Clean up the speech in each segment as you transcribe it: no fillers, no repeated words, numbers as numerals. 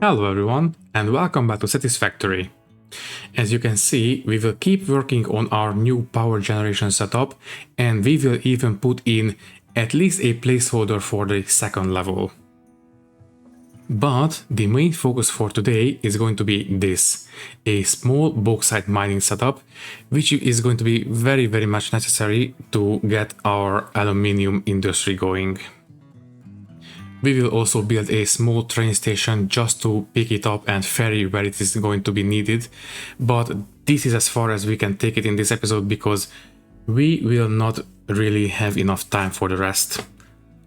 Hello everyone and welcome back to Satisfactory. As you can see, we will keep working on our new power generation setup and we will even put in at least a placeholder for the second level. But the main focus for today is going to be this, a small bauxite mining setup, which is going to be very much necessary to get our aluminium industry going. We will also build a small train station just to pick it up and ferry where it is going to be needed, but this is as far as we can take it in this episode because we will not really have enough time for the rest.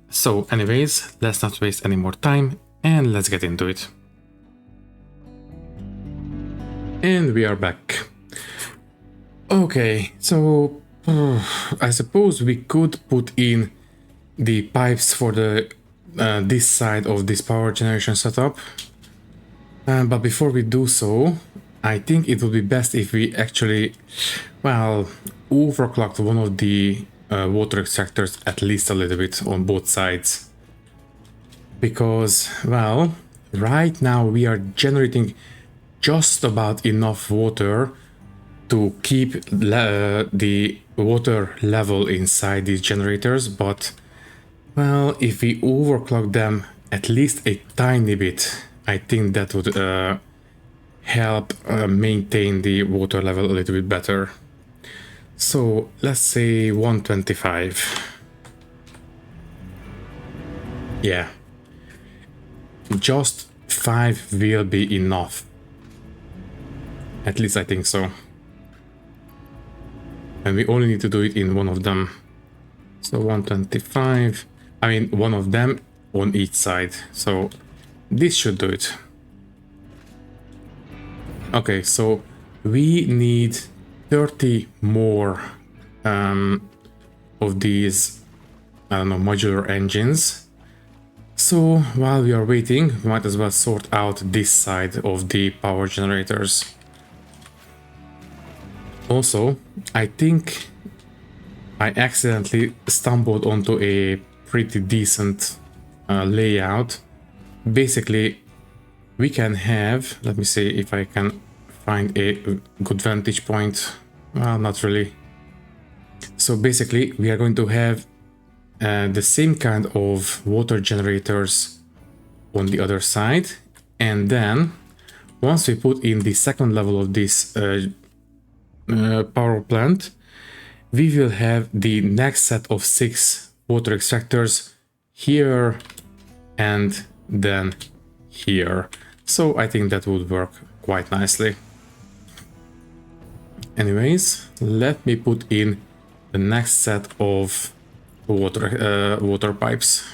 So anyways, let's not waste any more time and let's get into it. And we are back. Okay, so I suppose we could put in the pipes for the this side of this power generation setup, but before we do so, I think it would be best if we actually, overclocked one of the water extractors at least a little bit on both sides, because, right now we are generating just about enough water to keep the water level inside these generators, but if we overclock them at least a tiny bit, I think that would help maintain the water level a little bit better. So let's say 125. Yeah. Just 5 will be enough. At least I think so. And we only need to do it in one of them. So 125. I mean, one of them on each side, so this should do it. Okay, so we need 30 more of these, modular engines. So while we are waiting, we might as well sort out this side of the power generators. Also, I think I accidentally stumbled onto a pretty decent layout. Basically, we can have, let me see if I can find a good vantage point. Well, not really. So basically, we are going to have the same kind of water generators on the other side, and then once we put in the second level of this power plant, we will have the next set of 6 water extractors here and then here. So I think that would work quite nicely. Anyways, let me put in the next set of water pipes.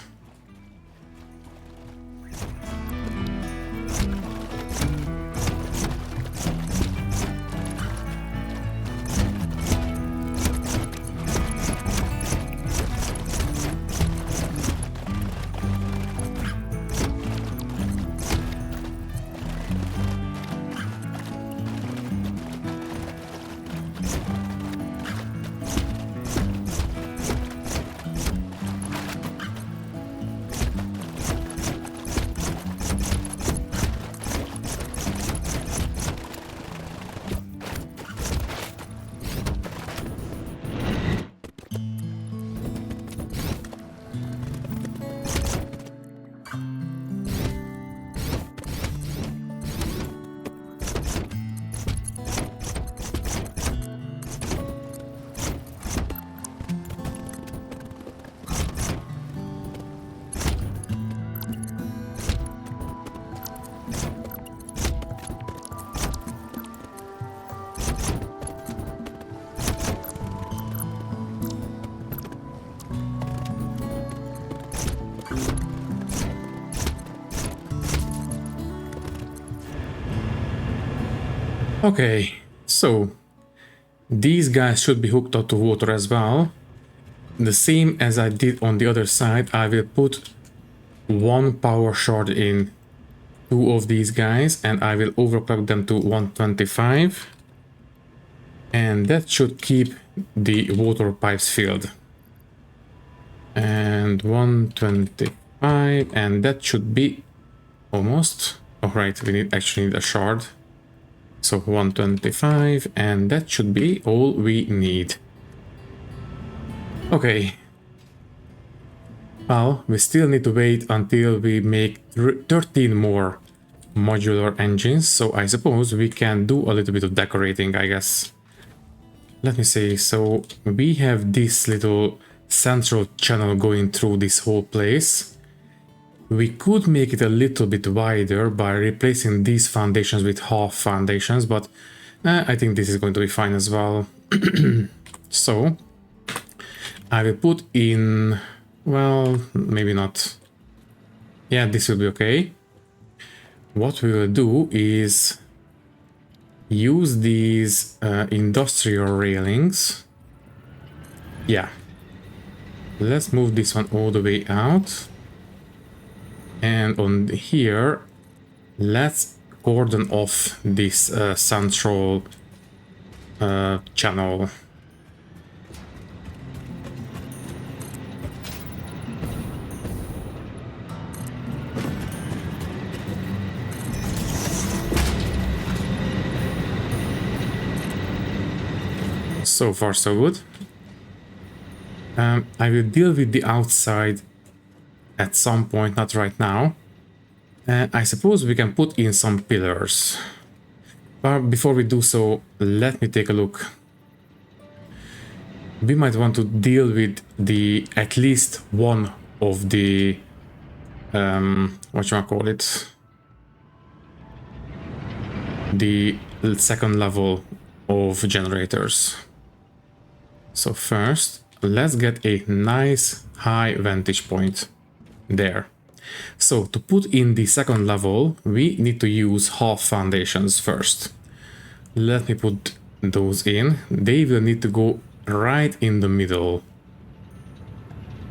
Okay, so these guys should be hooked up to water as well. The same as I did on the other side, I will put one power shard in 2 of these guys and I will overclock them to 125. And that should keep the water pipes filled. And 125, and that should be almost All right, we actually need a shard. So 125, and that should be all we need. Okay. Well, we still need to wait until we make 13 more modular engines, so I suppose we can do a little bit of decorating, I guess. Let me see, so we have this little central channel going through this whole place. We could make it a little bit wider by replacing these foundations with half foundations, but I think this is going to be fine as well. So I will put in, well, maybe not. Yeah, this will be okay. What we will do is use these industrial railings. Yeah. Let's move this one all the way out. And on here, let's cordon off this central channel. So far, so good. I will deal with the outside at some point, not right now. I suppose we can put in some pillars. But before we do so, let me take a look. We might want to deal with the at least one of the what the second level of generators. So first, let's get a nice high vantage point there. So to put in the second level, we need to use half foundations first. Let me put those in. They will need to go right in the middle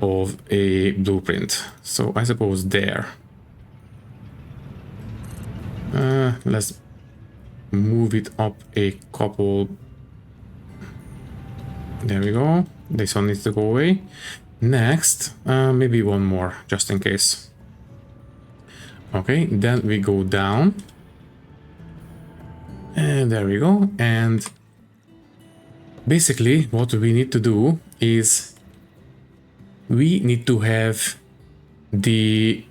of a blueprint. So I suppose there. Let's move it up a couple. There we go. This one needs to go away. Next, maybe one more, just in case. Okay, then we go down. And there we go. And basically what we need to do is we need to have the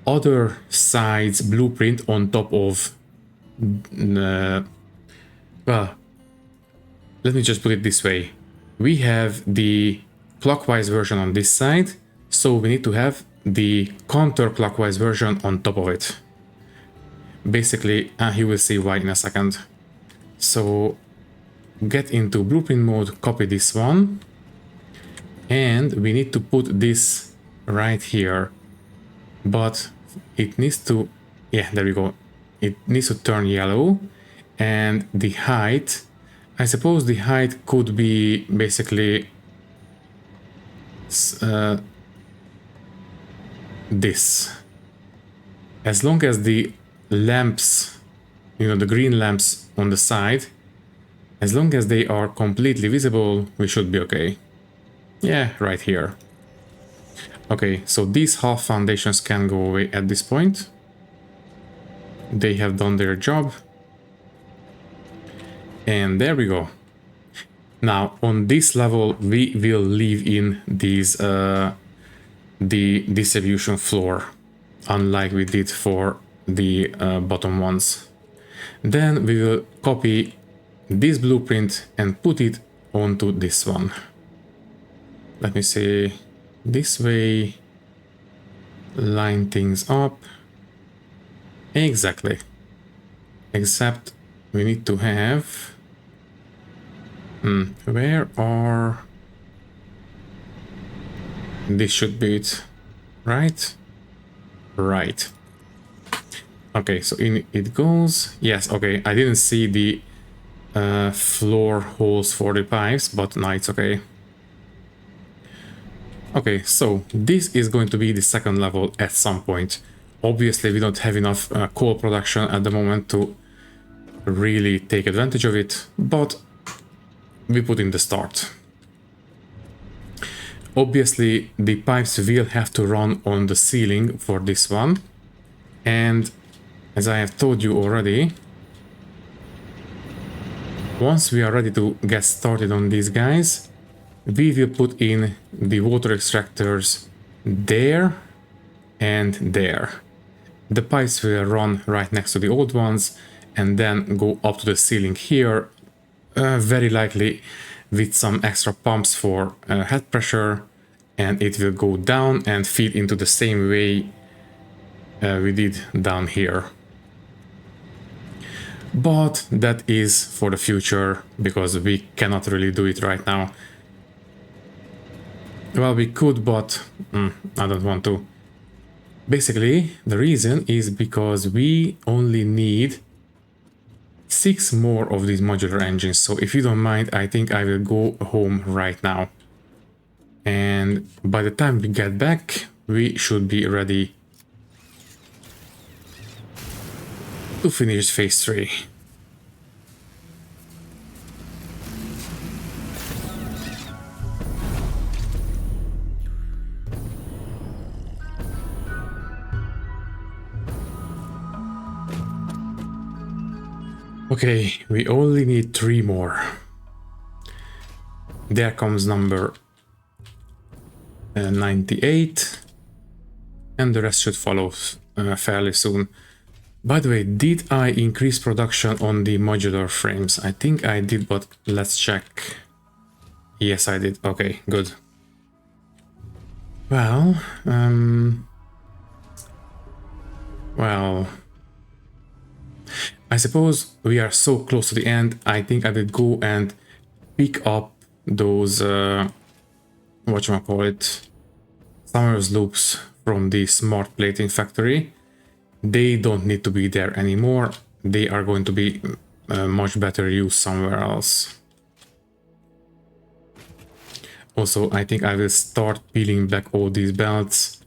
other side's blueprint on top of well, let me just put it this way. We have the clockwise version on this side, so we need to have the counterclockwise version on top of it. Basically, you will see why in a second. So get into blueprint mode, copy this one, and we need to put this right here, but it needs to, yeah, there we go. It needs to turn yellow, and the height, I suppose the height could be basically this. As long as the lamps, you know, the green lamps on the side, as long as they are completely visible, we should be okay. Yeah, right here. Okay, so these half foundations can go away at this point. They have done their job. And there we go. Now on this level we will leave in these the distribution floor, unlike we did for the bottom ones. Then we will copy this blueprint and put it onto this one. Let me see, this way, line things up. Exactly. Except we need to have, where are, this should be it, right? Right. Okay, so in it goes. Yes, okay, I didn't see the floor holes for the pipes, but no, it's okay. Okay, so this is going to be the second level at some point. Obviously, we don't have enough coal production at the moment to really take advantage of it, but we put in the start. Obviously, the pipes will have to run on the ceiling for this one, and as I have told you already, once we are ready to get started on these guys, we will put in the water extractors there and there. The pipes will run right next to the old ones and then go up to the ceiling here, very likely with some extra pumps for head pressure, and it will go down and feed into the same way we did down here. But that is for the future, because we cannot really do it right now. Well, we could, but I don't want to. Basically, the reason is because we only need 6 more of these modular engines. So if you don't mind, I think I will go home right now. And by the time we get back, we should be ready to finish phase 3. Okay, we only need 3 more. There comes number 98, and the rest should follow fairly soon. By the way, did I increase production on the modular frames? I think I did, but let's check. Yes, I did. Okay, good. Well, I suppose we are so close to the end. I think I will go and pick up those, whatchamacallit, Summers loops from the smart plating factory. They don't need to be there anymore. They are going to be much better used somewhere else. Also, I think I will start peeling back all these belts.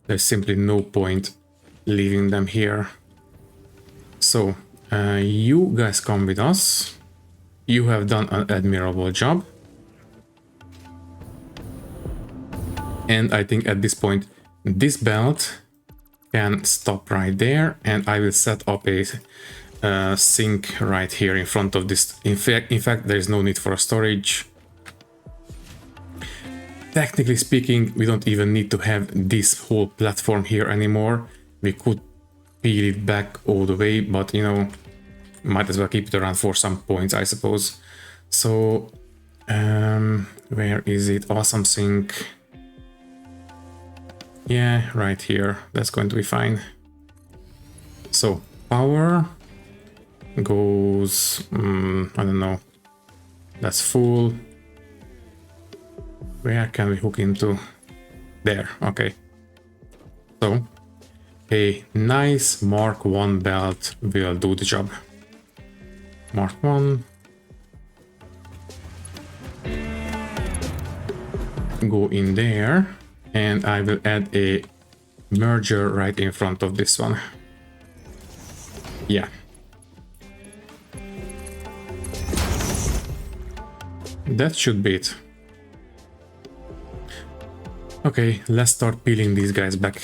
There's simply no point leaving them here. So, you guys come with us. You have done an admirable job. And I think at this point, this belt can stop right there, and I will set up a sink right here in front of this. In fact, there is no need for a storage. Technically speaking, we don't even need to have this whole platform here anymore. We could peel it back all the way, but you know, might as well keep it around for some points, I suppose. So, where is it? Awesome sink. Yeah, right here. That's going to be fine. So, power goes, I don't know. That's full. Where can we hook into? There, okay. So, a nice Mark 1 belt will do the job. Mark 1. Go in there. And I will add a merger right in front of this one. Yeah. That should be it. Okay, let's start peeling these guys back.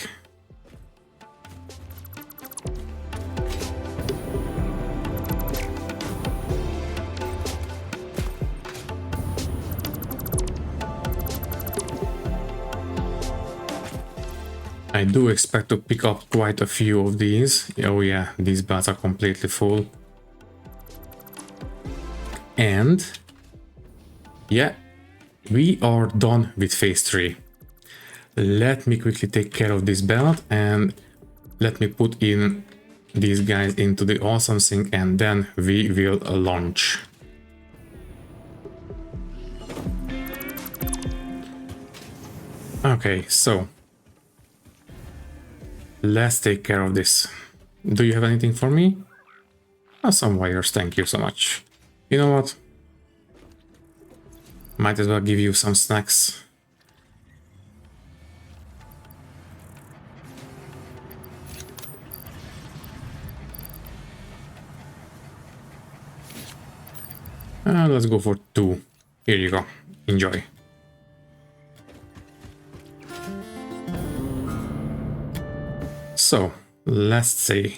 I do expect to pick up quite a few of these. Oh yeah, these belts are completely full. And yeah, we are done with phase 3. Let me quickly take care of this belt and let me put in these guys into the awesome sink, and then we will launch. Okay, so let's take care of this. Do you have anything for me? Oh, some wires, thank you so much. You know what? Might as well give you some snacks. Let's go for 2. Here you go. Enjoy. So, let's see.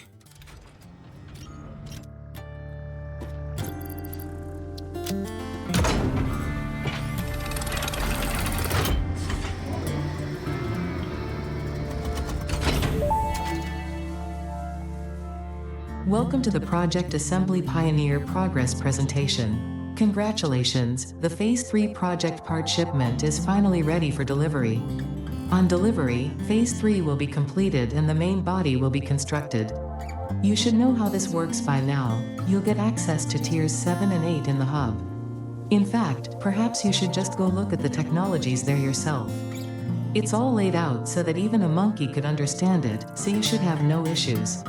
Welcome to the Project Assembly Pioneer Progress presentation. Congratulations, the Phase 3 project part shipment is finally ready for delivery. On delivery, Phase 3 will be completed and the main body will be constructed. You should know how this works by now. You'll get access to tiers 7 and 8 in the hub. In fact, perhaps you should just go look at the technologies there yourself. It's all laid out so that even a monkey could understand it, so you should have no issues.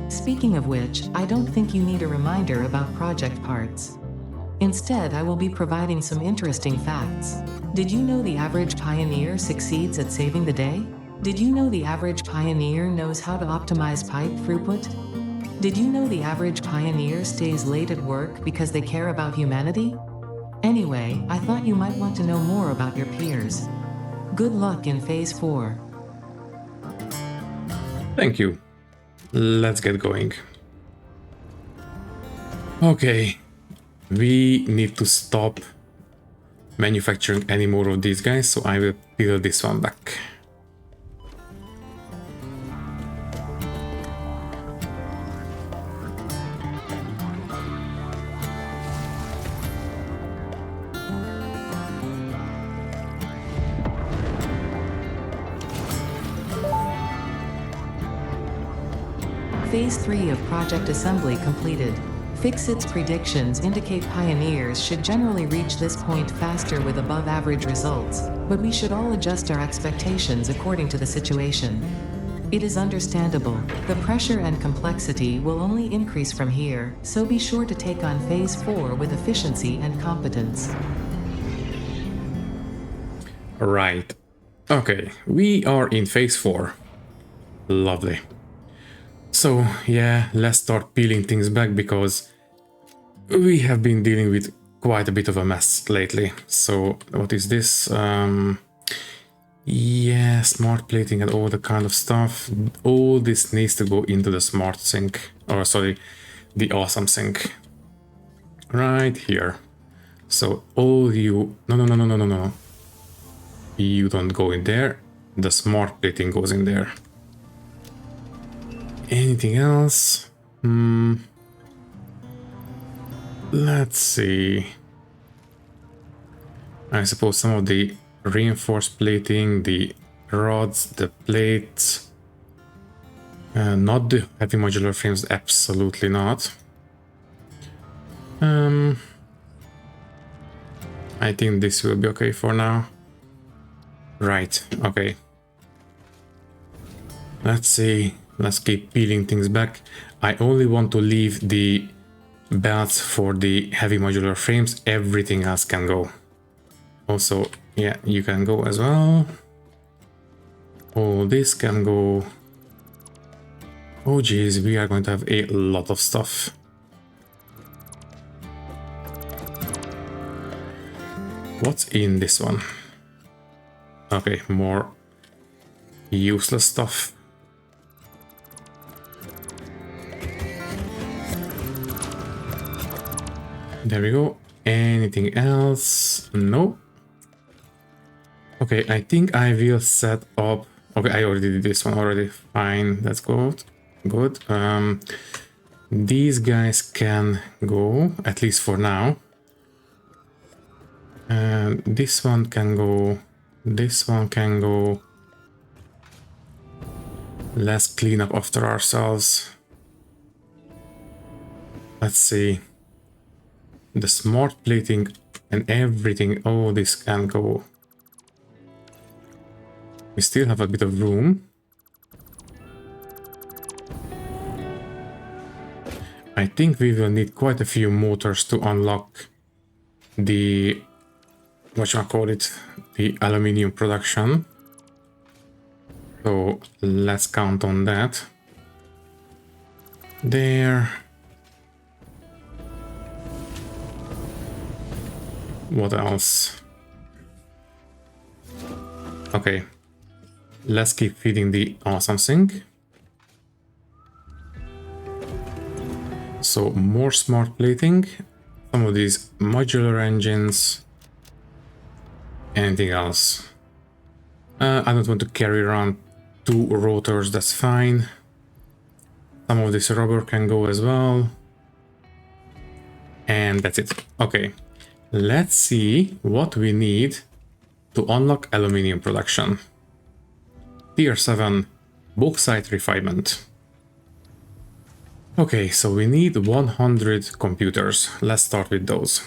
Speaking of which, I don't think you need a reminder about project parts. Instead, I will be providing some interesting facts. Did you know the average pioneer succeeds at saving the day? Did you know the average pioneer knows how to optimize pipe throughput? Did you know the average pioneer stays late at work because they care about humanity? Anyway, I thought you might want to know more about your peers. Good luck in Phase 4. Thank you. Let's get going. Okay, we need to stop manufacturing any more of these guys, so I will peel this one back. Phase 3 of Project Assembly completed. Fixit's predictions indicate pioneers should generally reach this point faster with above-average results, but we should all adjust our expectations according to the situation. It is understandable. The pressure and complexity will only increase from here, so be sure to take on Phase 4 with efficiency and competence. Right. Okay, we are in Phase 4. Lovely. So yeah, let's start peeling things back because we have been dealing with quite a bit of a mess lately. So what is this? Yeah, smart plating and all the kind of stuff. All this needs to go into the smart sink, or sorry, the awesome sink. Right here. So all you, no. You don't go in there. The smart plating goes in there. Anything else? Let's see. I suppose some of the reinforced plating, the rods, the plates. Not the heavy modular frames, absolutely not. I think this will be okay for now. Right, okay. Let's see. Let's keep peeling things back. I only want to leave the belts for the heavy modular frames. Everything else can go. Also, yeah, you can go as well. All this can go. Oh geez, we are going to have a lot of stuff. What's in this one? Okay, more useless stuff. There we go. Anything else? No. Okay, I think I will set up. Okay, I already did this one already. Fine, that's good. Good. These guys can go, at least for now. This one can go. This one can go. Let's clean up after ourselves. Let's see. The smart plating and everything, oh, this can go. We still have a bit of room. I think we will need quite a few motors to unlock the, whatchamacallit, the aluminium production. So let's count on that. There. What else? Okay, let's keep feeding the awesome sink. So more smart plating, some of these modular engines. Anything else? I don't want to carry around 2 rotors, that's fine. Some of this rubber can go as well. And that's it. Okay, let's see what we need to unlock aluminium production. Tier 7 bauxite refinement. Okay, so we need 100 computers. Let's start with those.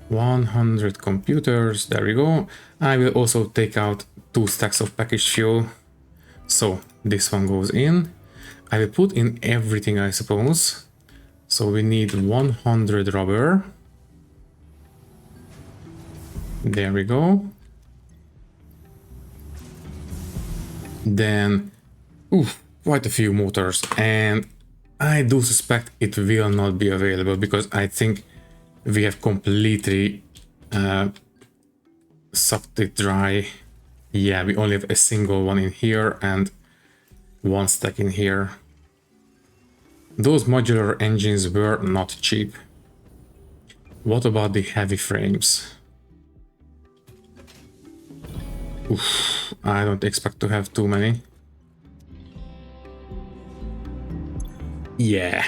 100 computers, there we go. I will also take out 2 stacks of packaged fuel. So this one goes in. I will put in everything, I suppose. So we need 100 rubber. There we go. Then, quite a few motors, and I do suspect it will not be available because I think we have completely sucked it dry. Yeah, we only have a single one in here and 1 stack in here. Those modular engines were not cheap. What about the heavy frames? I don't expect to have too many. Yeah,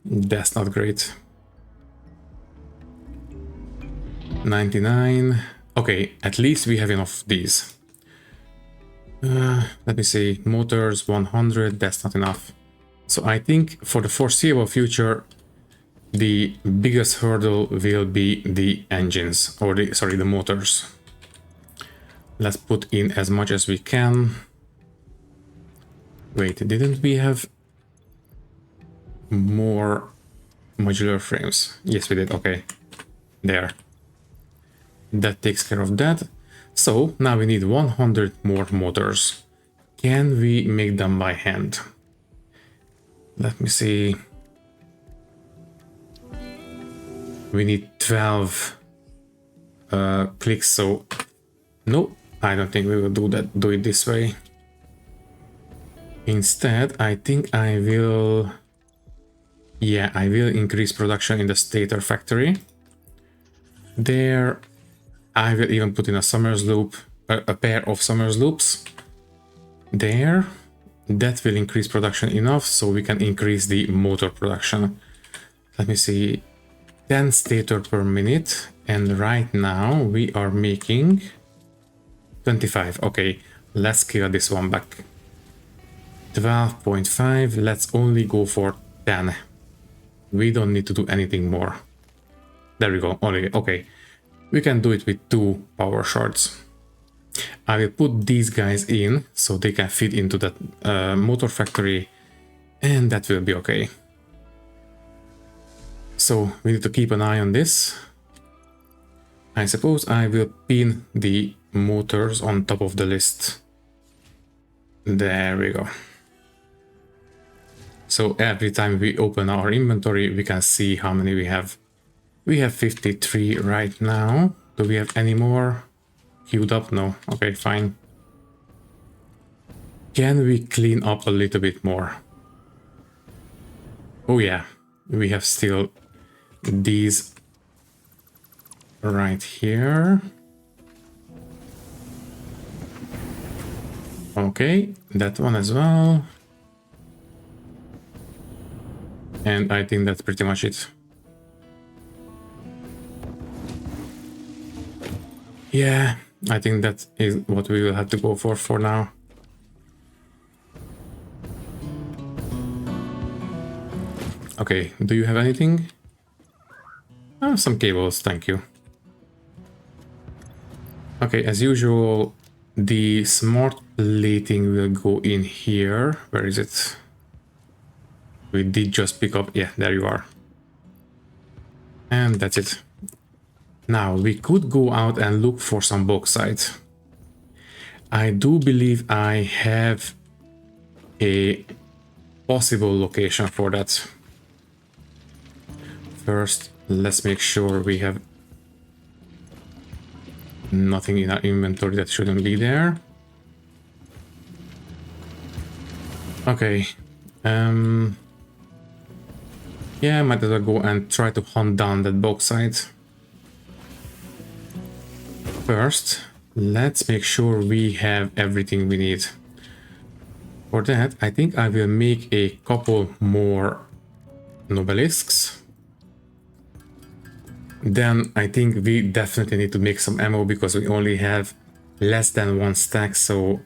that's not great. 99. Okay, at least we have enough of these. Let me see, motors 100, that's not enough. So I think for the foreseeable future, the biggest hurdle will be the engines, or the motors. Let's put in as much as we can. Wait, didn't we have more modular frames? Yes, we did. Okay, there. That takes care of that. So now we need 100 more motors. Can we make them by hand? Let me see. We need 12 clicks, so no, I don't think we will do it this way. Instead, I think I will increase production in the stator factory. There, I will even put in a Summers loop, a pair of Summers loops. There, that will increase production enough so we can increase the motor production. Let me see, 10 stator per minute, and right now we are making 25. Okay, let's scale this one back. 12.5, let's only go for 10. We don't need to do anything more. There we go. Okay, we can do it with 2 power shards. I will put these guys in so they can fit into that motor factory, and that will be okay. So we need to keep an eye on this. I suppose I will pin the motors on top of the list. There we go. So every time we open our inventory, we can see how many we have. We have 53 right now. Do we have any more queued up? No. Okay, fine. Can we clean up a little bit more? Oh yeah, we have still these right here. Okay, that one as well. And I think that's pretty much it. Yeah, I think that is what we will have to go for now. Okay, do you have anything? Oh, some cables, thank you. Okay, as usual, the smart plating will go in here. Where is it? We did just pick up, yeah, there you are. And that's it. Now, we could go out and look for some bauxite. I do believe I have a possible location for that. First, let's make sure we have nothing in our inventory that shouldn't be there. Okay. Yeah, I might as well go and try to hunt down that bauxite. First, let's make sure we have everything we need. For that, I think I will make a couple more Nobelisks. Then I think we definitely need to make some ammo because we only have less than one stack, so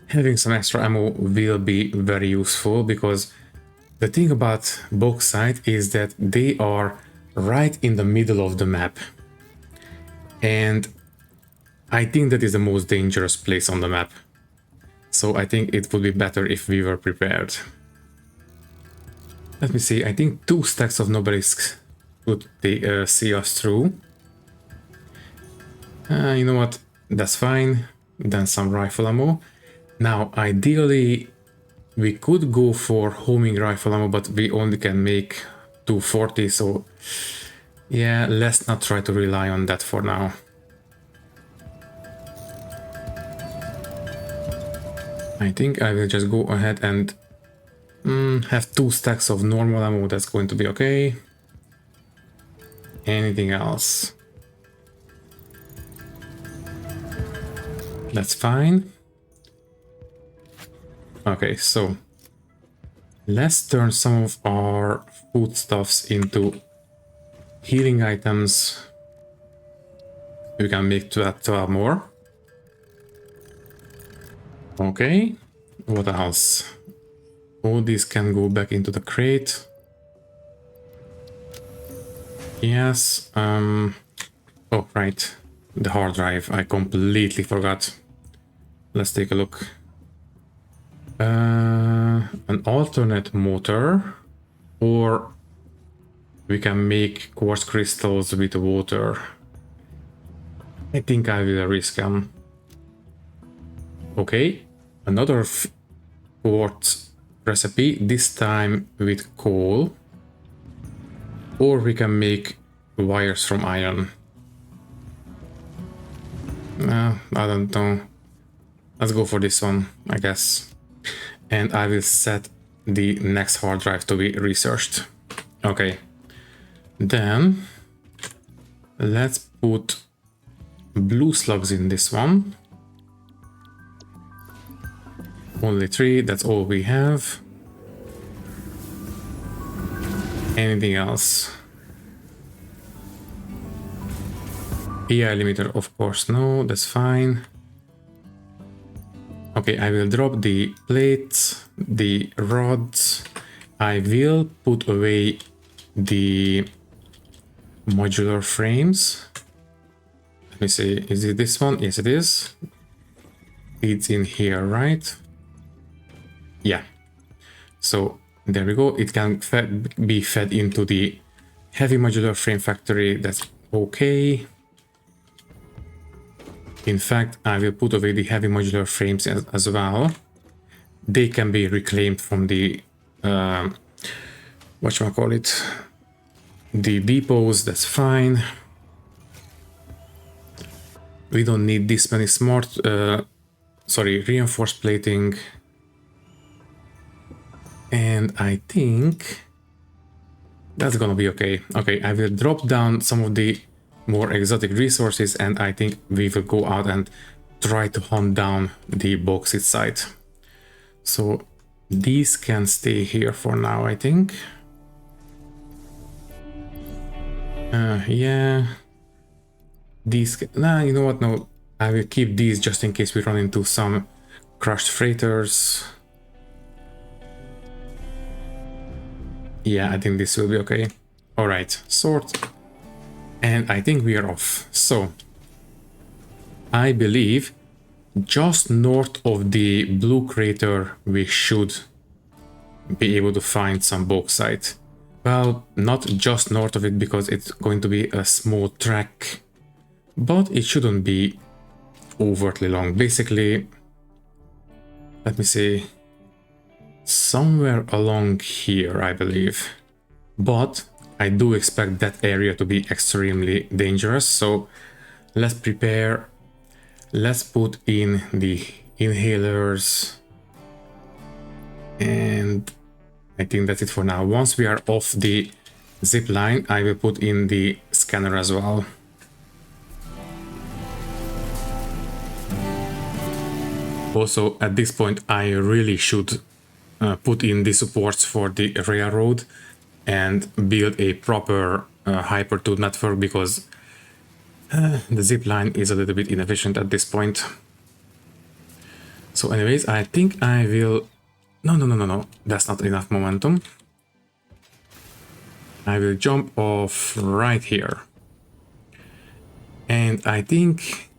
having some extra ammo will be very useful, because the thing about Bauxite is that they are right in the middle of the map. And I think that is the most dangerous place on the map. So I think it would be better if we were prepared. Let me see, I think 2 stacks of Nobelisks would see us through. You know what, that's fine. Then some rifle ammo. Now, ideally, we could go for homing rifle ammo, but we only can make 240, so yeah, let's not try to rely on that for now. I think I will just go ahead and have 2 stacks of normal ammo. That's going to be okay. Anything else? That's fine. Okay, so let's turn some of our foodstuffs into healing items. We can make 12 more. Okay, what else? All these can go back into the crate. Yes, oh right, the hard drive, I completely forgot. Let's take a look. An alternate motor, or we can make quartz crystals with water. I think I will risk them. Okay, another quartz recipe, this time with coal. Or we can make wires from iron. I don't know. Let's go for this one, I guess. And I will set the next hard drive to be researched. Okay. Then let's put blue slugs in this one. Only 3, that's all we have. Anything else? AI limiter, of course, no, that's fine. Okay, I will drop the plates, the rods. I will put away the modular frames. Let me see, is it this one? Yes, it is. It's in here, right? Yeah. So there we go. It can be fed into the heavy modular frame factory. That's okay. In fact, I will put away the heavy modular frames as well. They can be reclaimed from the whatchamacallit, the depots. That's fine. We don't need this many reinforced plating. And I think that's gonna be okay. Okay, I will drop down some of the more exotic resources, and I think we will go out and try to hunt down the bauxite site. So these can stay here for now, I think. Yeah. These, nah, you know what, no. I will keep these just in case we run into some crushed freighters. Yeah, I think this will be okay. All right, sort. And I think we are off. So I believe just north of the blue crater, we should be able to find some bauxite. Well, not just north of it, because it's going to be a small track, but it shouldn't be overtly long. Basically, let me see. Somewhere along here, I believe. But I do expect that area to be extremely dangerous, so let's prepare. Let's put in the inhalers, and I think that's it for now. Once we are off the zip line, I will put in the scanner as well. Also, at this point, I really should put in the supports for the railroad and build a proper hyper-tube network, because the zip line is a little bit inefficient at this point. So anyways, I think I will... No, that's not enough momentum. I will jump off right here. And I think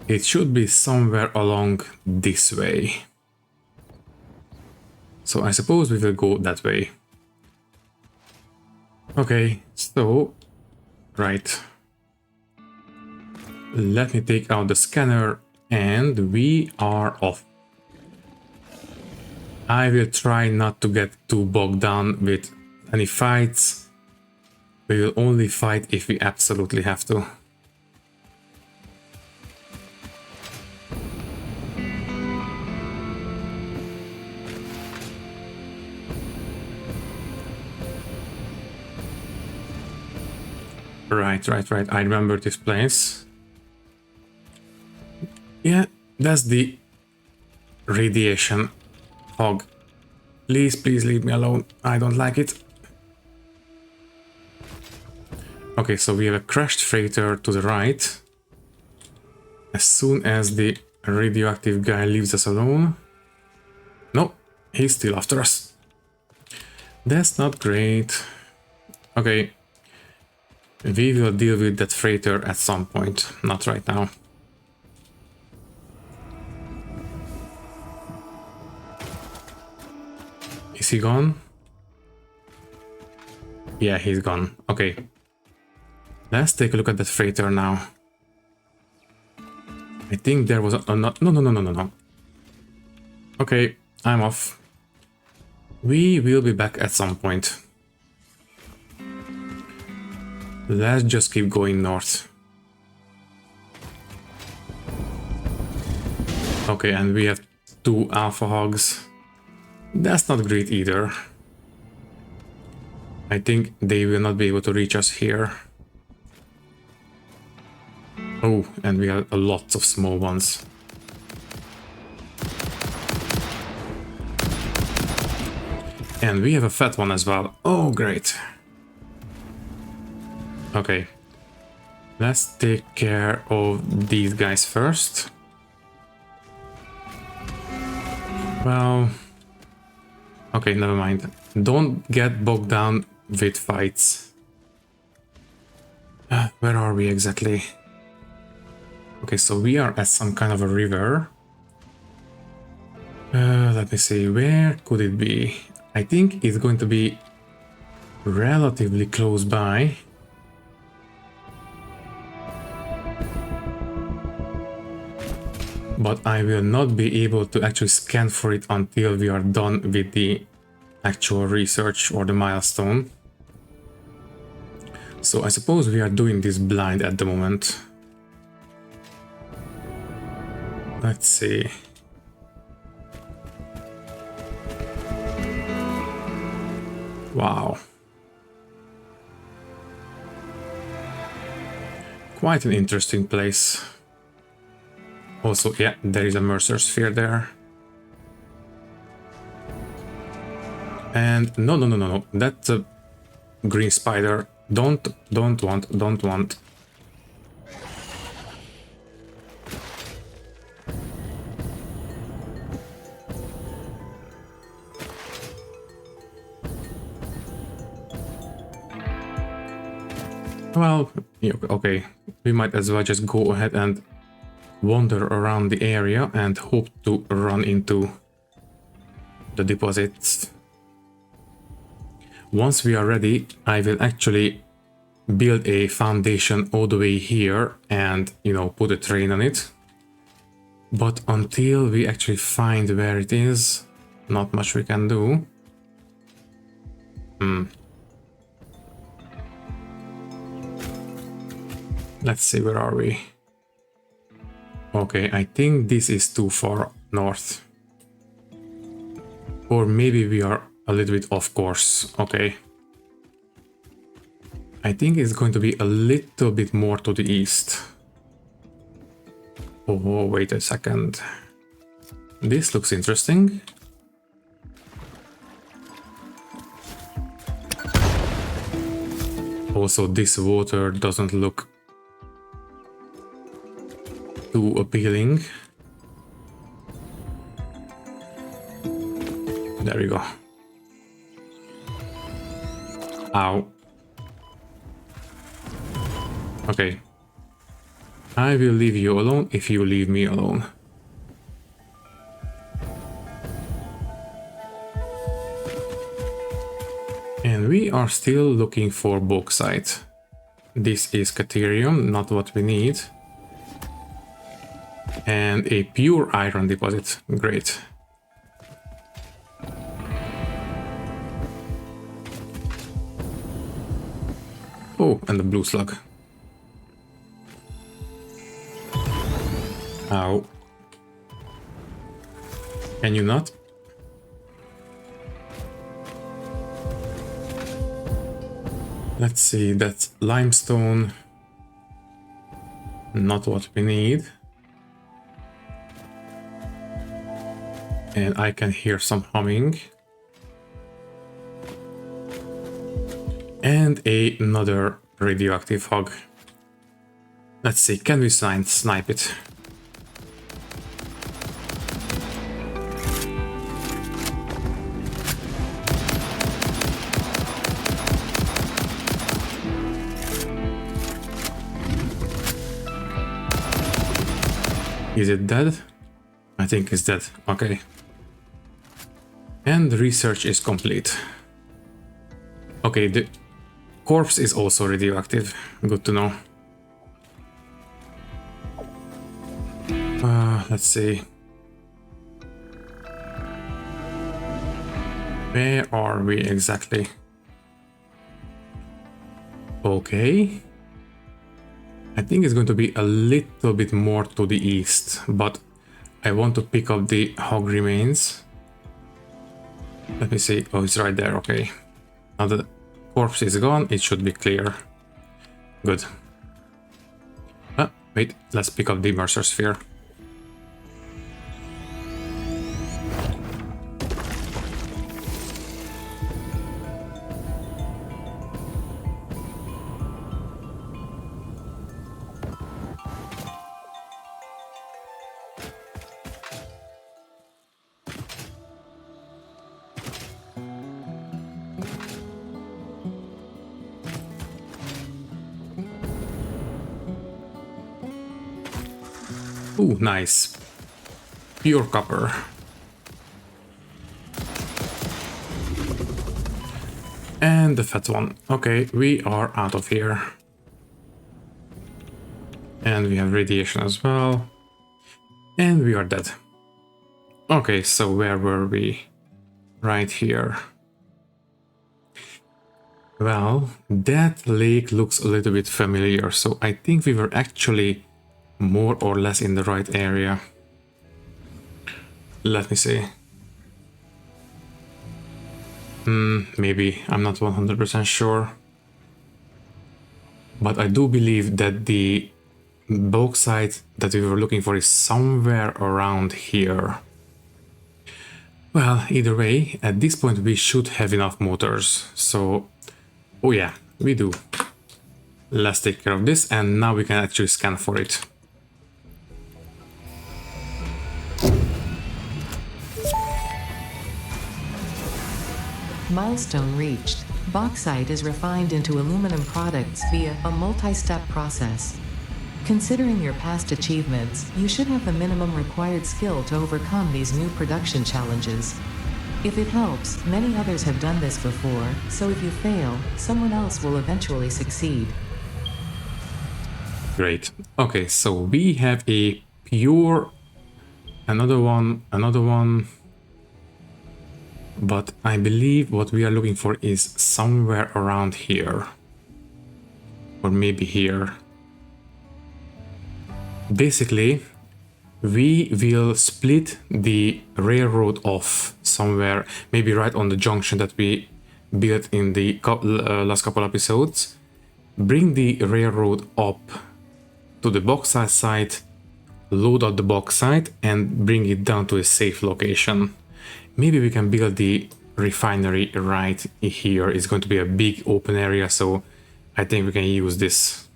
it should be somewhere along this way. So I suppose we will go that way. Okay, so... Right. Let me take out the scanner and we are off. I will try not to get too bogged down with any fights. We will only fight if we absolutely have to. Right. I remember this place. Yeah, that's the radiation hog. Please leave me alone. I don't like it. Okay, so we have a crashed freighter to the right. As soon as the radioactive guy leaves us alone... No, he's still after us. That's not great. Okay. We will deal with that freighter at some point, not right now. Is he gone? Yeah, he's gone. Okay. Let's take a look at that freighter now. I think there was a... No. Okay, I'm off. We will be back at some point. Let's just keep going north. Okay, and we have 2 alpha hogs. That's not great either. I think they will not be able to reach us here. Oh, and we have a lot of small ones. And we have a fat one as well. Oh, great. Okay. Let's take care of these guys first. Well... Okay, never mind. Don't get bogged down with fights. Where are we exactly? Okay, so we are at some kind of a river. Let me see, where could it be? I think it's going to be relatively close by. But I will not be able to actually scan for it until we are done with the actual research or the milestone. So I suppose we are doing this blind at the moment. Let's see. Wow. Quite an interesting place. Also, yeah, there is a Mercer sphere there. And no. That's a green spider. Don't want. Well, yeah, okay. We might as well just go ahead and wander around the area and hope to run into the deposits. Once we are ready, I will actually build a foundation all the way here and, you know, put a train on it. But until we actually find where it is, not much we can do. Let's see, where are we? Okay, I think this is too far north. Or maybe we are a little bit off course. Okay. I think it's going to be a little bit more to the east. Oh, wait a second. This looks interesting. Also, this water doesn't look too appealing. There we go. Ow. Okay. I will leave you alone if you leave me alone. And we are still looking for bauxite. This is caterium, not what we need. And a pure iron deposit. Great. Oh, and the blue slug. Ow. Can you not? Let's see, that's limestone. Not what we need. And I can hear some humming. And another radioactive hog. Let's see, can we snipe it? Is it dead? I think it's dead. Okay. And research is complete. Okay, the corpse is also radioactive. Good to know. Let's see. Where are we exactly? Okay. I think it's going to be a little bit more to the east, but I want to pick up the hog remains. Let me see. Oh, it's right there. Okay. Now the corpse is gone. It should be clear. Good. Wait. Let's pick up the Mercer Sphere. Ooh, nice. Pure copper. And the fat one. Okay, we are out of here. And we have radiation as well. And we are dead. Okay, so where were we? Right here. Well, that lake looks a little bit familiar, so I think we were actually more or less in the right area. Let me see. Maybe, I'm not 100% sure. But I do believe that the bauxite that we were looking for is somewhere around here. Well, either way, at this point we should have enough motors. So, oh yeah, we do. Let's take care of this, and now we can actually scan for it. Milestone reached. Bauxite is refined into aluminum products via a multi-step process. Considering your past achievements, you should have the minimum required skill to overcome these new production challenges. If it helps, many others have done this before, so if you fail, someone else will eventually succeed. Great. Okay, so we have a pure... Another one... But I believe what we are looking for is somewhere around here. Or maybe here. Basically, we will split the railroad off somewhere, maybe right on the junction that we built in the last couple episodes. Bring the railroad up to the bauxite site, load out the bauxite and bring it down to a safe location. Maybe we can build the refinery right here. It's going to be a big open area, so I think we can use this.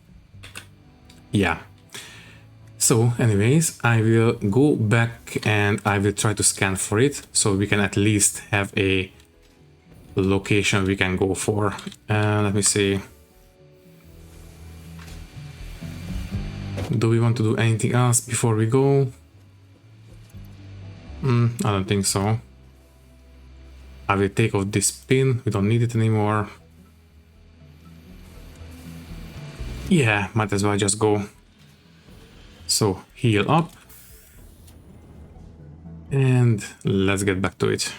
Yeah. So anyways, I will go back and I will try to scan for it so we can at least have a location we can go for. Let me see. Do we want to do anything else before we go? I don't think so. I will take off this pin. We don't need it anymore. Yeah, might as well just go. So heal up. And let's get back to it.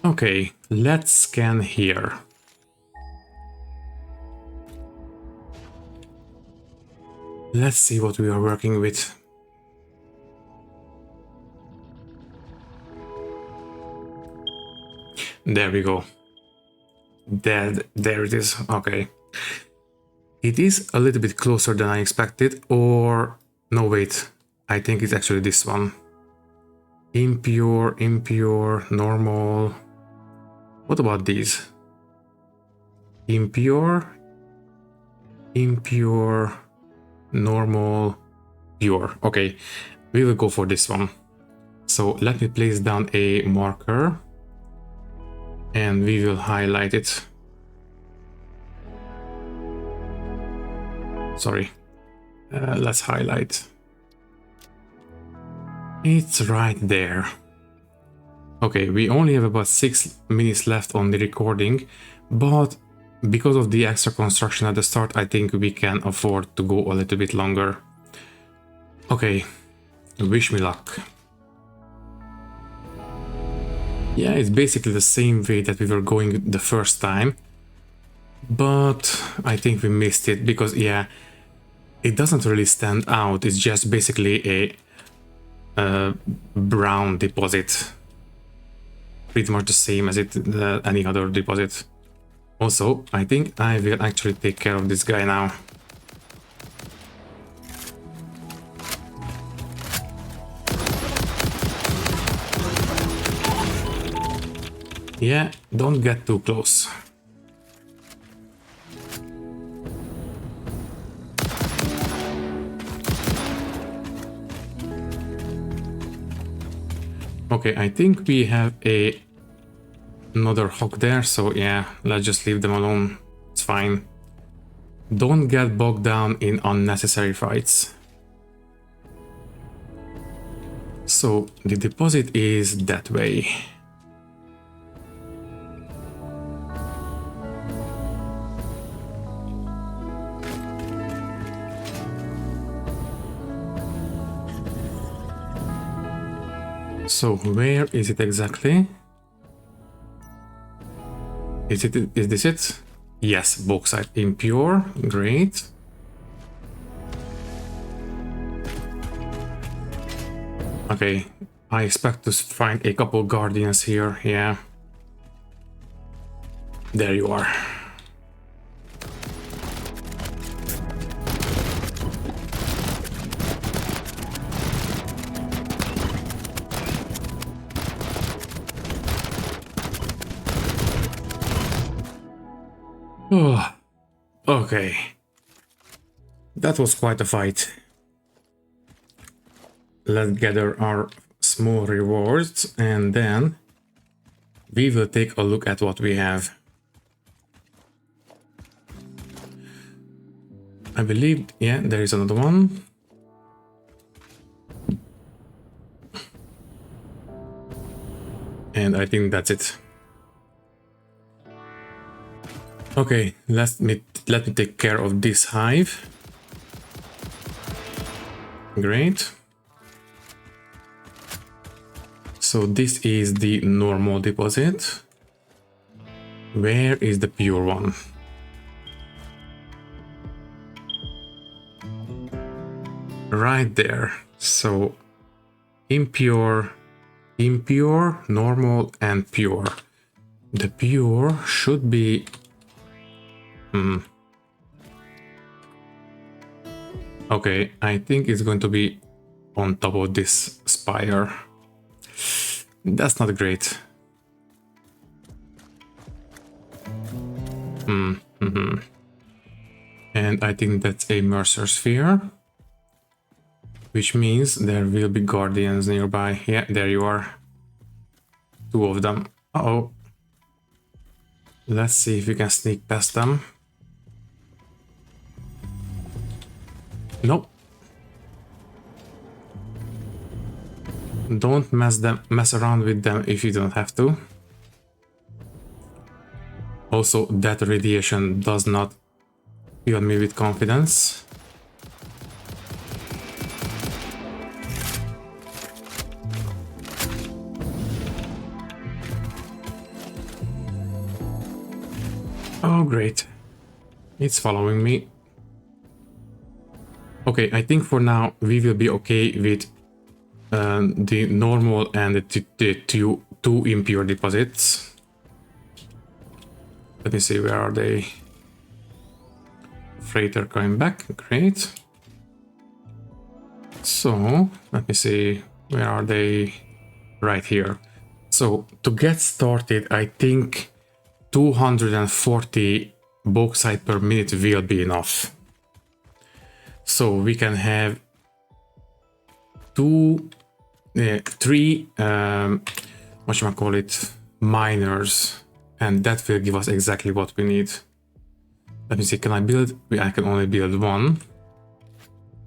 Okay, let's scan here. Let's see what we are working with. There we go. There it is. Okay. It is a little bit closer than I expected, or no, wait. I think it's actually this one. Impure, normal. What about these? Impure, normal, pure. Okay, we will go for this one. So let me place down a marker and we will highlight it. Sorry, let's highlight. It's right there. Okay, we only have about 6 minutes left on the recording, but because of the extra construction at the start, I think we can afford to go a little bit longer. Okay, wish me luck. Yeah, it's basically the same way that we were going the first time, but I think we missed it because, yeah, it doesn't really stand out. It's just basically a brown deposit. Pretty much the same as any other deposit. Also, I think I will actually take care of this guy now. Yeah, don't get too close. Okay, I think we have another hawk there, so yeah, let's just leave them alone. It's fine. Don't get bogged down in unnecessary fights. So the deposit is that way. So where is it exactly? Is this it? Yes, bauxite impure, great. Okay, I expect to find a couple guardians here, yeah. There you are. Oh, okay. That was quite a fight. Let's gather our small rewards and then we will take a look at what we have. I believe, yeah, there is another one. And I think that's it. Okay, let me take care of this hive. Great. So this is the normal deposit. Where is the pure one? right there. So impure, normal, and pure. The pure should be okay, I think it's going to be on top of this spire. That's not great. And I think that's a Mercer sphere, which means there will be guardians nearby. Yeah, there you are. 2 of them. Uh-oh. Let's see if we can sneak past them. Nope. Don't mess around with them if you don't have to. Also, that radiation does not fill me with confidence. Oh, great. It's following me. Okay, I think for now we will be okay with the normal and the two impure deposits. Let me see, where are they? Freighter coming back, great. So, let me see, where are they? Right here. So, to get started, I think 240 bauxite per minute will be enough. So, we can have 3 miners, and that will give us exactly what we need. Let me see, can I build? I can only build 1.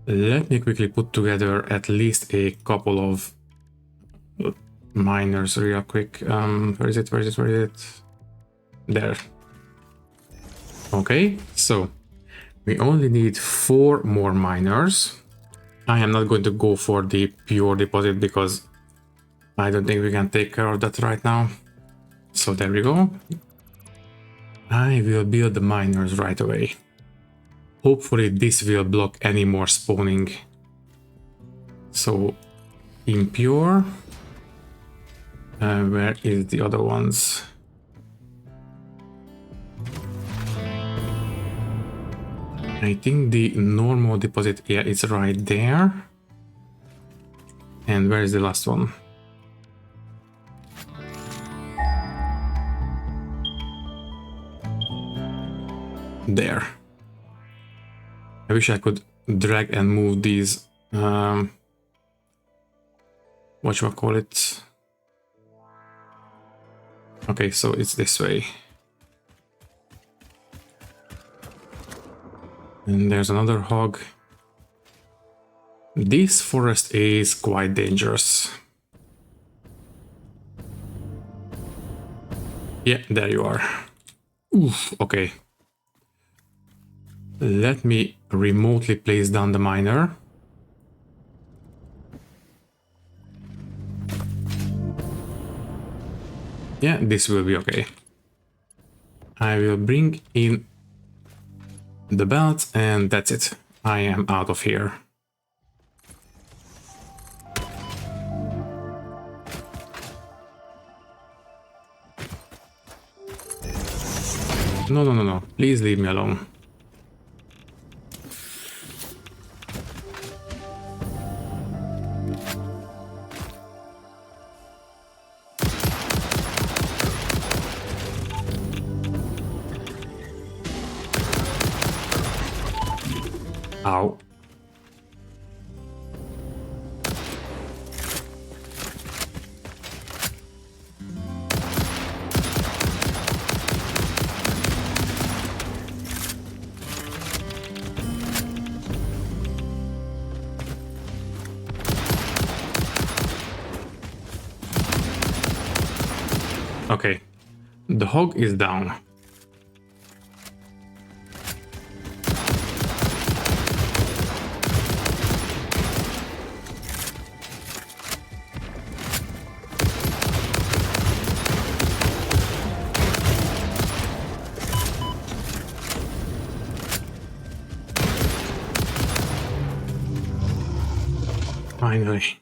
Let me quickly put together at least a couple of miners real quick. Where is it? There. Okay, so we only need 4 more miners. I am not going to go for the pure deposit because I don't think we can take care of that right now. So there we go. I will build the miners right away. Hopefully this will block any more spawning. So impure. Where is the other ones? I think the normal deposit, yeah, it's right there. And where is the last one? There. I wish I could drag and move these, whatchamacallit. Okay, so it's this way. And there's another hog. This forest is quite dangerous. Yeah, there you are. Oof, okay. Let me remotely place down the miner. Yeah, this will be okay. I will bring in the belt and that's it. I am out of here. No. Please leave me alone. Ow. Okay, the hog is down. Finally.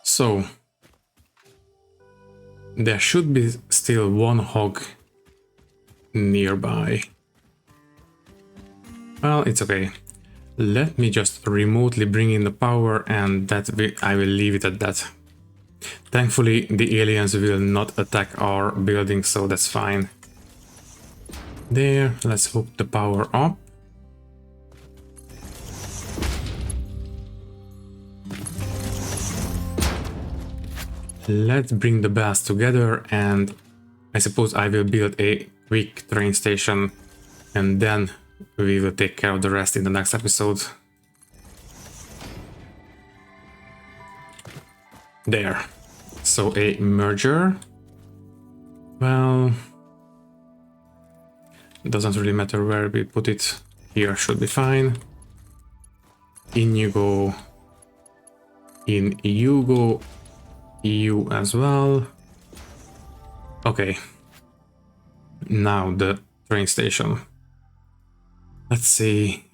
So, there should be still one hog nearby. Well, it's okay. Let me just remotely bring in the power, and I will leave it at that. Thankfully, the aliens will not attack our building, so that's fine. There, let's hook the power up. Let's bring the bells together, and I suppose I will build a quick train station, and then we will take care of the rest in the next episode. There. So a merger. Well, doesn't really matter where we put it. Here should be fine. In you go. In you go. EU as well. Okay. Now the train station. Let's see.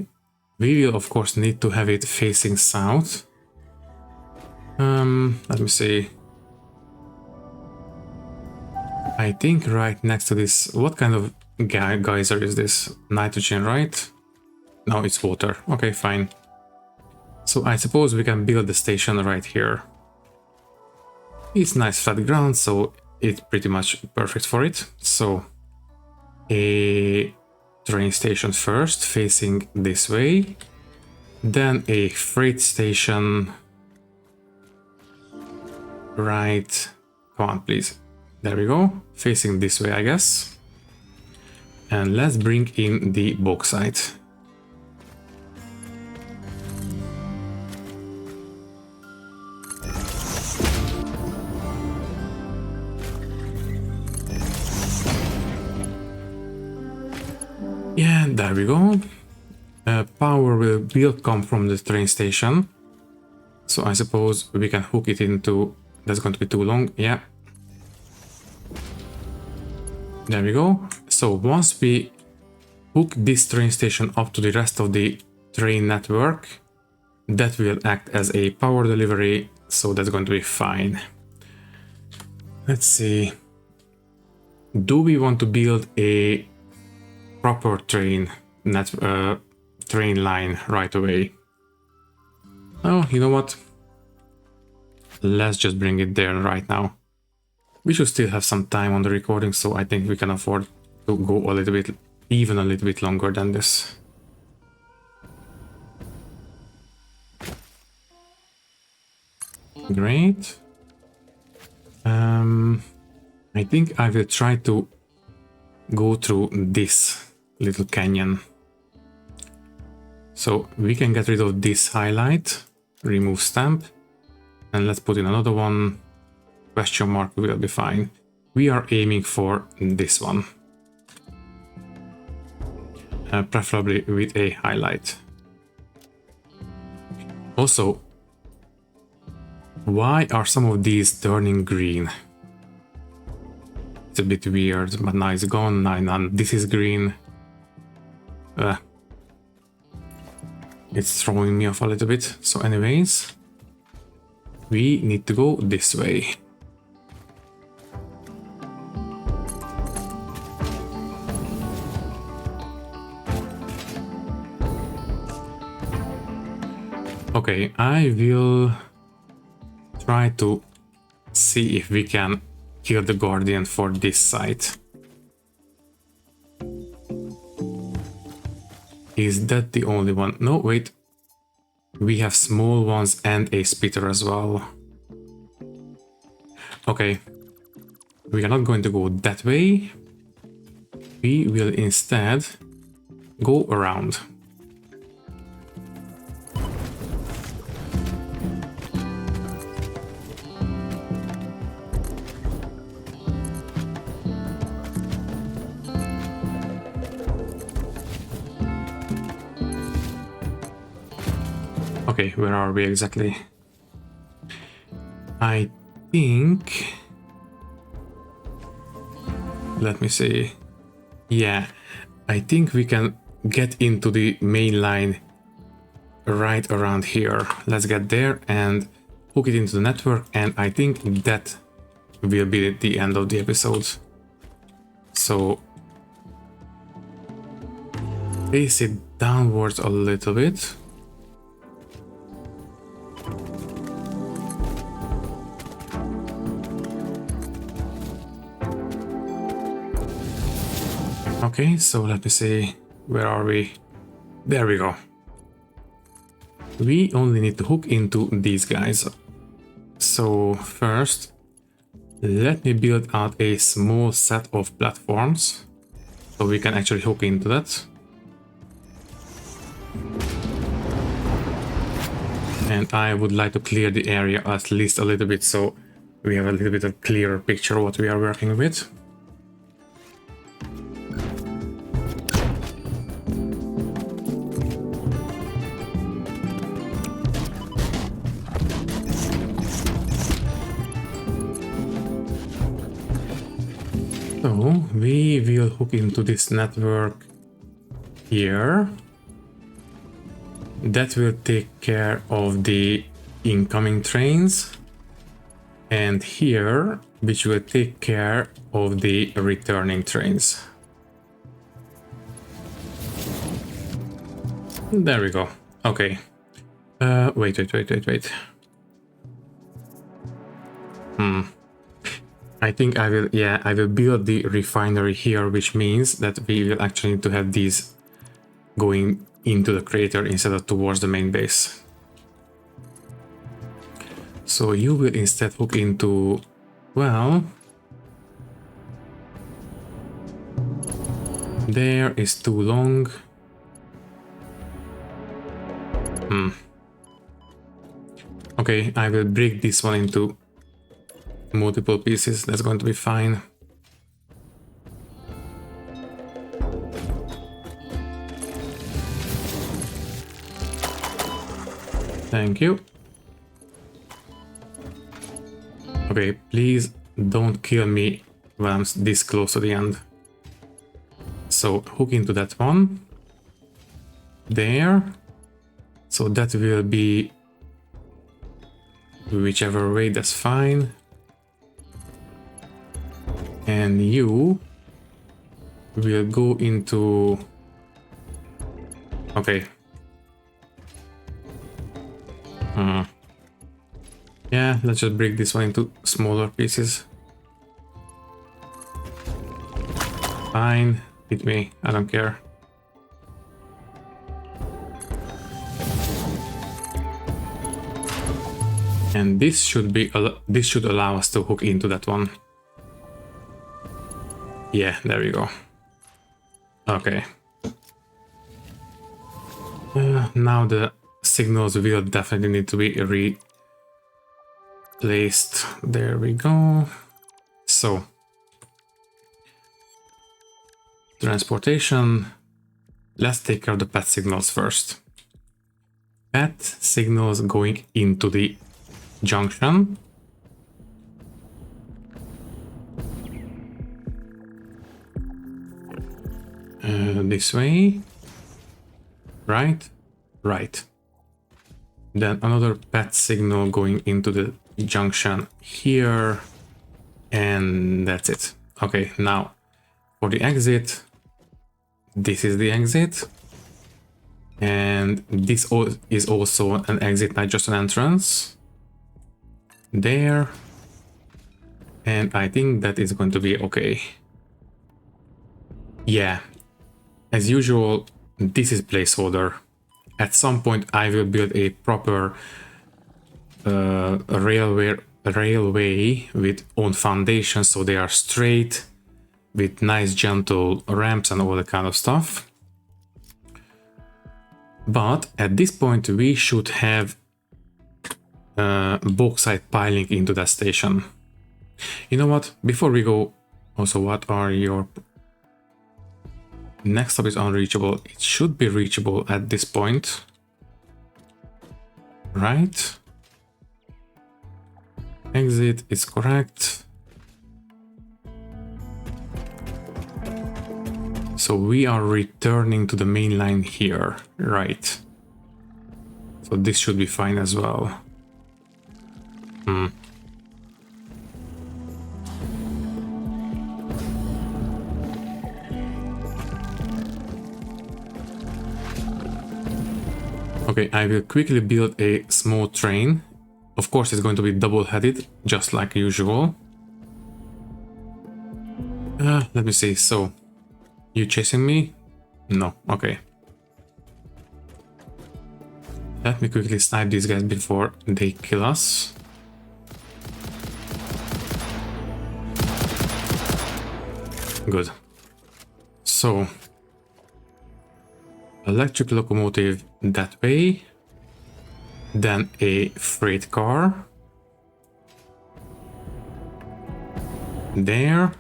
We will of course need to have it facing south. Let me see. I think right next to this, what kind of geyser is this? Nitrogen, right? No, it's water. Okay, fine. So I suppose we can build the station right here. It's nice flat ground, so it's pretty much perfect for it. So a train station first, facing this way. Then a freight station. Right. Come on, please. There we go. Facing this way, I guess. And let's bring in the bauxite. Yeah, there we go. Power will come from the train station. So I suppose we can hook it into... That's going to be too long. Yeah. There we go. So once we hook this train station up to the rest of the train network, that will act as a power delivery. So that's going to be fine. Let's see. Do we want to build a proper train line right away? Oh, you know what? Let's just bring it there right now. We should still have some time on the recording, so I think we can afford to go a little bit, even a little bit longer than this. Great. I think I will try to go through this little canyon. So we can get rid of this highlight, remove stamp, and let's put in another one. Question mark will be fine. We are aiming for this one. Preferably with a highlight. Also, why are some of these turning green? It's a bit weird, but now it's gone. Now this is green. It's throwing me off a little bit. So anyways, we need to go this way. Okay, I will try to see if we can kill the Guardian for this site. Is that the only one? No, wait. We have small ones and a spitter as well. Okay. We are not going to go that way. We will instead go around. Okay, where are we exactly? I think... Let me see. Yeah, I think we can get into the main line right around here. Let's get there and hook it into the network, and I think that will be the end of the episode. So place it downwards a little bit. Okay, so let me see, where are we? There we go. We only need to hook into these guys. So first, let me build out a small set of platforms so we can actually hook into that. And I would like to clear the area at least a little bit so we have a little bit of clearer picture of what we are working with. So we will hook into this network here. That will take care of the incoming trains. And here, which will take care of the returning trains. There we go. Okay. Wait. I think I will build the refinery here, which means that we will actually need to have these going into the crater instead of towards the main base. So you will instead hook into, well, there is too long. Okay, I will break this one into multiple pieces. That's going to be fine. Thank you. Okay, please don't kill me when I'm this close to the end. So hook into that one. There. So that will be whichever way, that's fine. And you will go into... Okay. Yeah, let's just break this one into smaller pieces. Fine, hit me, I don't care. And this should allow us to hook into that one. Yeah, there we go. Okay. Now the signals will definitely need to be replaced. There we go. So, transportation. Let's take care of the PET signals first. PET signals going into the junction. This way. Right? Right. Then another PET signal going into the junction here. And that's it. Okay, now for the exit. This is the exit. And this is also an exit, not just an entrance. There. And I think that is going to be okay. Yeah. As usual, this is placeholder. At some point I will build a proper railway with own foundations, so they are straight, with nice gentle ramps and all that kind of stuff. But at this point we should have bauxite piling into that station. You know what? Before we go, also, what are your... Next stop is unreachable. It should be reachable at this point. Right? Exit is correct. So we are returning to the main line here, right? So this should be fine as well. Okay, I will quickly build a small train. Of course, it's going to be double-headed, just like usual. Let me see. So, you chasing me? No. Okay. Let me quickly snipe these guys before they kill us. Good. So, electric locomotive that way. Then a freight car. There.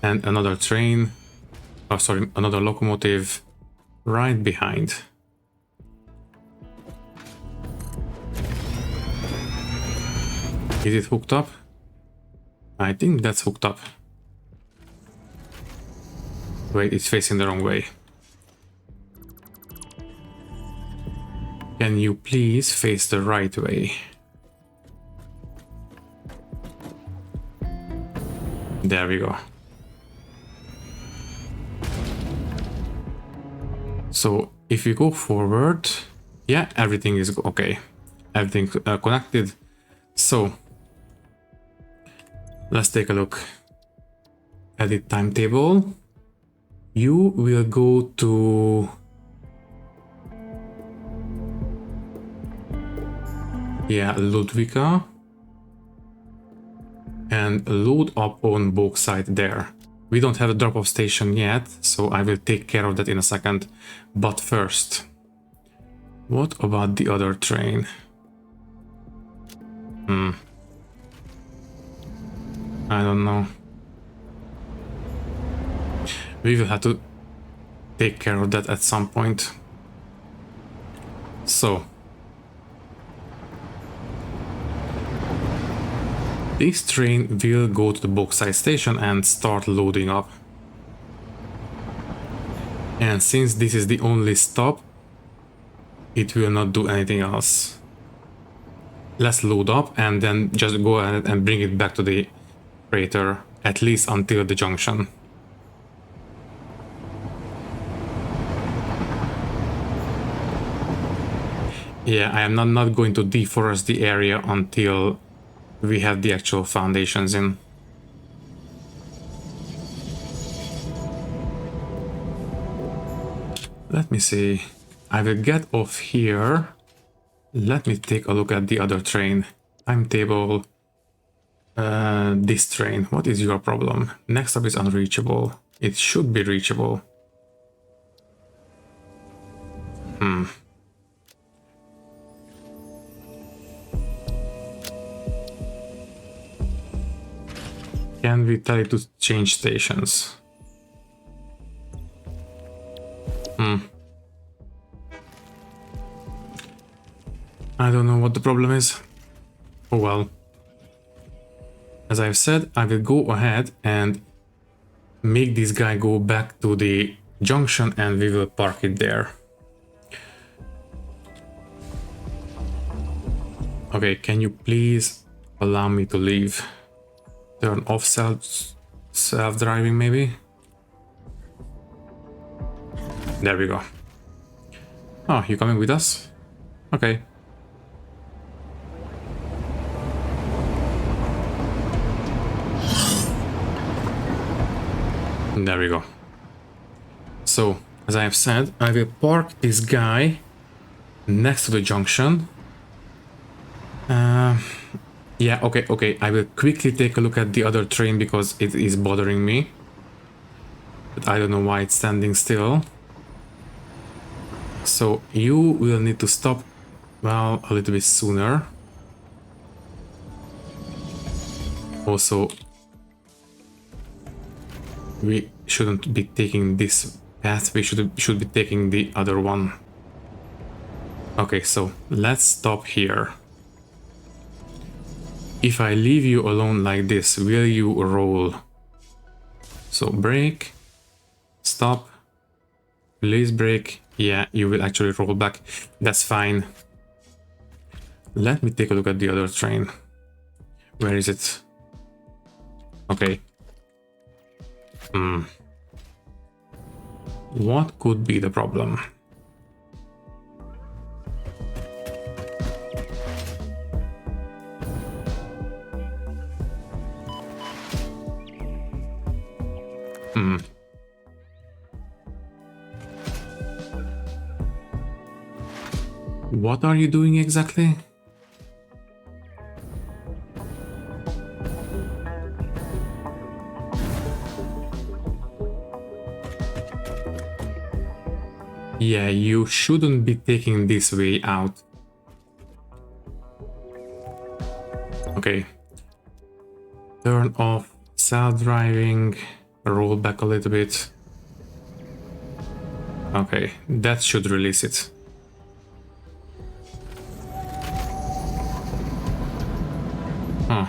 And another train. Oh, sorry, another locomotive right behind. Is it hooked up? I think that's hooked up. Wait, it's facing the wrong way. Can you please face the right way? There we go. So if you go forward, yeah, everything is okay. Everything connected. So let's take a look at the timetable. You will go to Ludwika and load up on Bauxite there. We don't have a drop-off station yet, so I will take care of that in a second. But first, what about the other train? I don't know. We will have to take care of that at some point. So, this train will go to the Bauxite station and start loading up. And since this is the only stop, it will not do anything else. Let's load up and then just go ahead and bring it back to the freighter, at least until the junction. Yeah, I am not going to deforest the area until we have the actual foundations in. Let me see. I will get off here. Let me take a look at the other train. Timetable. This train. What is your problem? Next up is unreachable. It should be reachable. Can we tell it to change stations? I don't know what the problem is. Oh well. As I've said, I will go ahead and make this guy go back to the junction and we will park it there. Okay, can you please allow me to leave? Turn off self-driving maybe? There we go. Oh, you coming with us? Okay. There we go. So, as I have said, I will park this guy next to the junction. Yeah, okay. I will quickly take a look at the other train because it is bothering me. But I don't know why it's standing still. So, you will need to stop, well, a little bit sooner. Also, we shouldn't be taking this path, we should be taking the other one. Okay, so let's stop here. If I leave you alone like this, will you roll? So brake, stop, Release brake. Yeah, you will actually roll back. That's fine. Let me take a look at the other train. Where is it? Okay. What could be the problem? What are you doing exactly? Yeah, you shouldn't be taking this way out. Okay. Turn off self-driving, roll back a little bit. Okay, that should release it. Huh.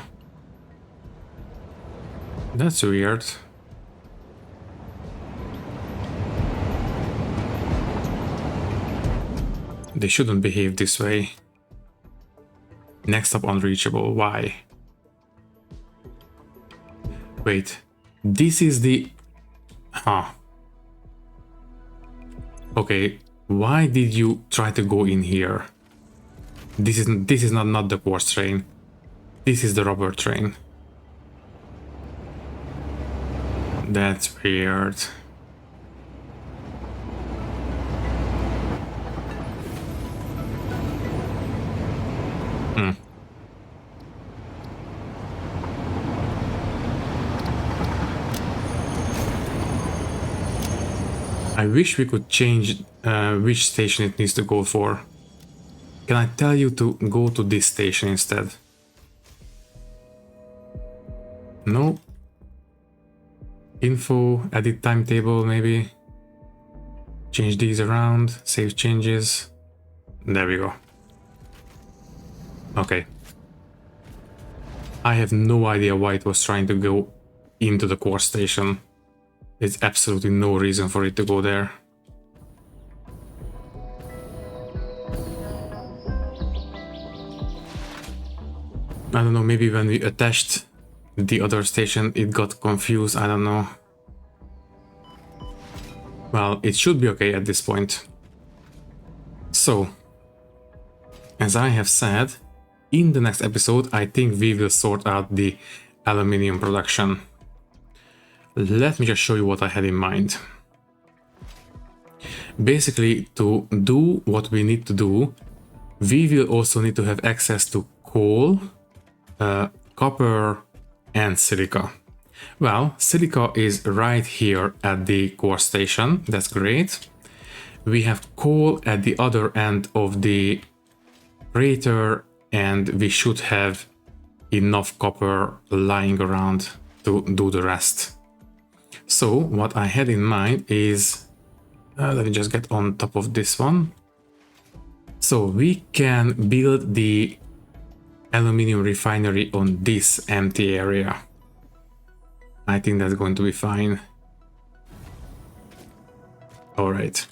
That's weird. They shouldn't behave this way. Next up, unreachable. Why? Wait, this is the... Huh. Okay, why did you try to go in here? This is not the quartz train. This is the rubber train. That's weird. I wish we could change which station it needs to go for. Can I tell you to go to this station instead? No. Info, edit timetable maybe. Change these around, save changes. There we go. Okay. I have no idea why it was trying to go into the core station. There's absolutely no reason for it to go there. I don't know, maybe when we attached the other station it got confused, I don't know. Well, it should be okay at this point. So, as I have said, in the next episode I think we will sort out the aluminium production. Let me just show you what I had in mind. Basically, to do what we need to do, we will also need to have access to coal, copper and silica. Well, silica is right here at the core station. That's great. We have coal at the other end of the crater, and we should have enough copper lying around to do the rest. So what I had in mind is, let me just get on top of this one. So we can build the aluminium refinery on this empty area. I think that's going to be fine. All right.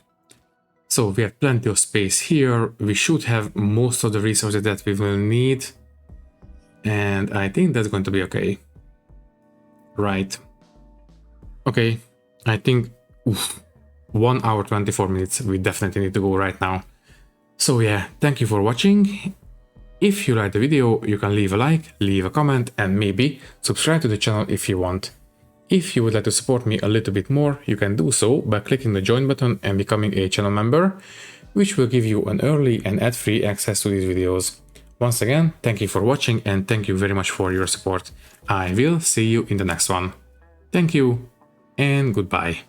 So we have plenty of space here. We should have most of the resources that we will need. And I think that's going to be okay. Right. Okay, I think 1 hour 24 minutes. We definitely need to go right now. So yeah, thank you for watching. If you liked the video, you can leave a like, leave a comment, and maybe subscribe to the channel if you want. If you would like to support me a little bit more, you can do so by clicking the join button and becoming a channel member, which will give you an early and ad-free access to these videos. Once again, thank you for watching and thank you very much for your support. I will see you in the next one. Thank you and goodbye.